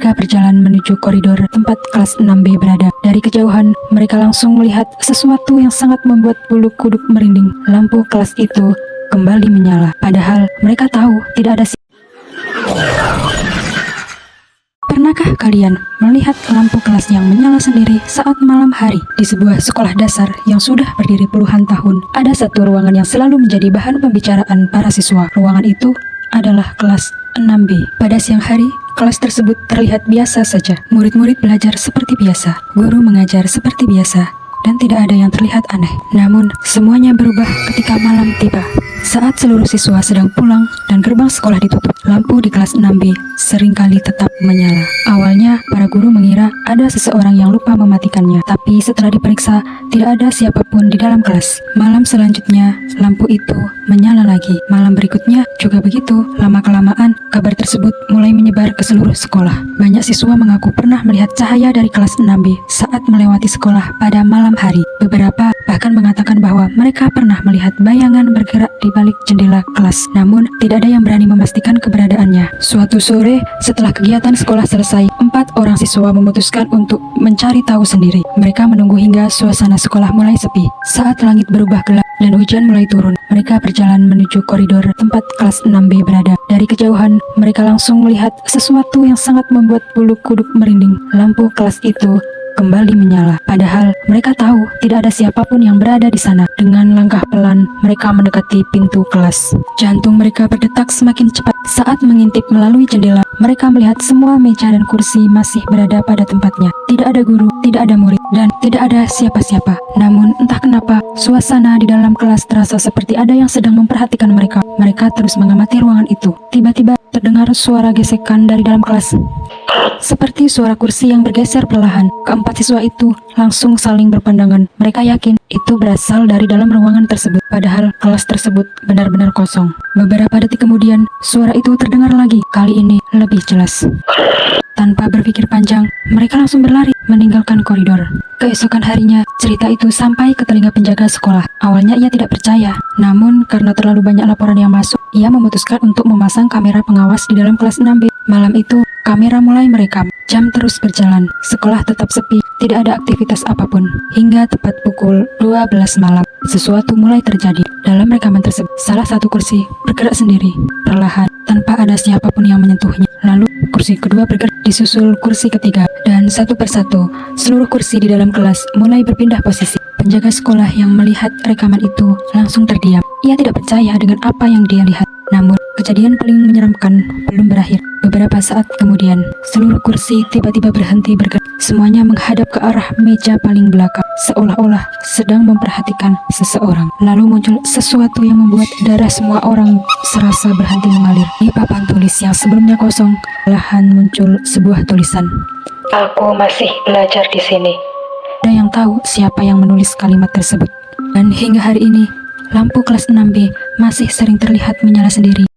Mereka berjalan menuju koridor tempat kelas 6B berada. Dari kejauhan, mereka langsung melihat sesuatu yang sangat membuat bulu kuduk merinding. Lampu kelas itu kembali menyala. Padahal mereka tahu tidak ada Pernahkah kalian melihat lampu kelas yang menyala sendiri saat malam hari? Di sebuah sekolah dasar yang sudah berdiri puluhan tahun, ada satu ruangan yang selalu menjadi bahan pembicaraan para siswa. Ruangan itu adalah kelas 6B. Pada siang hari, kelas tersebut terlihat biasa saja. Murid-murid belajar seperti biasa, guru mengajar seperti biasa, dan tidak ada yang terlihat aneh. Namun, semuanya berubah ketika malam tiba. Saat seluruh siswa sedang pulang dan gerbang sekolah ditutup, lampu di kelas 6B seringkali tetap menyala. Awalnya, para guru mengira ada seseorang yang lupa mematikannya, tapi setelah diperiksa, tidak ada siapapun di dalam kelas. Malam selanjutnya, lampu itu menyala lagi. Malam berikutnya juga begitu. Lama-kelamaan, kabar tersebut mulai menyebar ke seluruh sekolah. Banyak siswa mengaku pernah melihat cahaya dari kelas 6B saat melewati sekolah pada malam hari. Beberapa bahkan mengatakan bahwa mereka pernah melihat bayangan bergerak di balik jendela kelas, namun tidak ada yang berani memastikan keberadaannya. Suatu sore, setelah kegiatan sekolah selesai, 4 orang siswa memutuskan untuk mencari tahu sendiri. Mereka menunggu hingga suasana sekolah mulai sepi. Saat langit berubah gelap dan hujan mulai turun, mereka berjalan menuju koridor tempat kelas 6B berada. Dari kejauhan, mereka langsung melihat sesuatu yang sangat membuat bulu kuduk merinding. Lampu kelas itu kembali menyala. Padahal mereka tahu tidak ada siapapun yang berada di sana. Dengan langkah pelan, mereka mendekati pintu kelas. Jantung mereka berdetak semakin cepat. Saat mengintip melalui jendela, mereka melihat semua meja dan kursi masih berada pada tempatnya. Tidak ada guru, tidak ada murid, dan tidak ada siapa-siapa. Namun entah kenapa, suasana di dalam kelas terasa seperti ada yang sedang memperhatikan mereka. Mereka terus mengamati ruangan itu. Tiba-tiba terdengar suara gesekan dari dalam kelas, seperti suara kursi yang bergeser perlahan. Keempat siswa itu langsung saling berpandangan. Mereka yakin itu berasal dari dalam ruangan tersebut. Padahal kelas tersebut benar-benar kosong. Beberapa detik kemudian, suara itu terdengar lagi. Kali ini lebih jelas. Tanpa berpikir panjang, mereka langsung berlari meninggalkan koridor. Keesokan harinya, cerita itu sampai ke telinga penjaga sekolah. Awalnya ia tidak percaya, namun karena terlalu banyak laporan yang masuk, ia memutuskan untuk memasang kamera pengawas di dalam kelas 6B. Malam itu, kamera mulai merekam. Jam terus berjalan, sekolah tetap sepi, tidak ada aktivitas apapun. Hingga tepat pukul 12 malam, sesuatu mulai terjadi. Dalam rekaman tersebut, salah satu kursi bergerak sendiri, perlahan, tanpa ada siapapun yang menyentuhnya. Lalu, kursi kedua bergerak, disusul kursi ketiga, dan satu persatu, seluruh kursi di dalam kelas mulai berpindah posisi. Penjaga sekolah yang melihat rekaman itu langsung terdiam. Ia tidak percaya dengan apa yang dia lihat. Namun, kejadian paling menyeramkan belum berakhir. Beberapa saat kemudian, seluruh kursi tiba-tiba berhenti bergerak. Semuanya menghadap ke arah meja paling belakang, seolah-olah sedang memperhatikan seseorang. Lalu muncul sesuatu yang membuat darah semua orang serasa berhenti mengalir. Di papan tulis yang sebelumnya kosong, perlahan muncul sebuah tulisan. Aku masih belajar di sini. Ada yang tahu siapa yang menulis kalimat tersebut. Dan hingga hari ini, lampu kelas 6B masih sering terlihat menyala sendiri.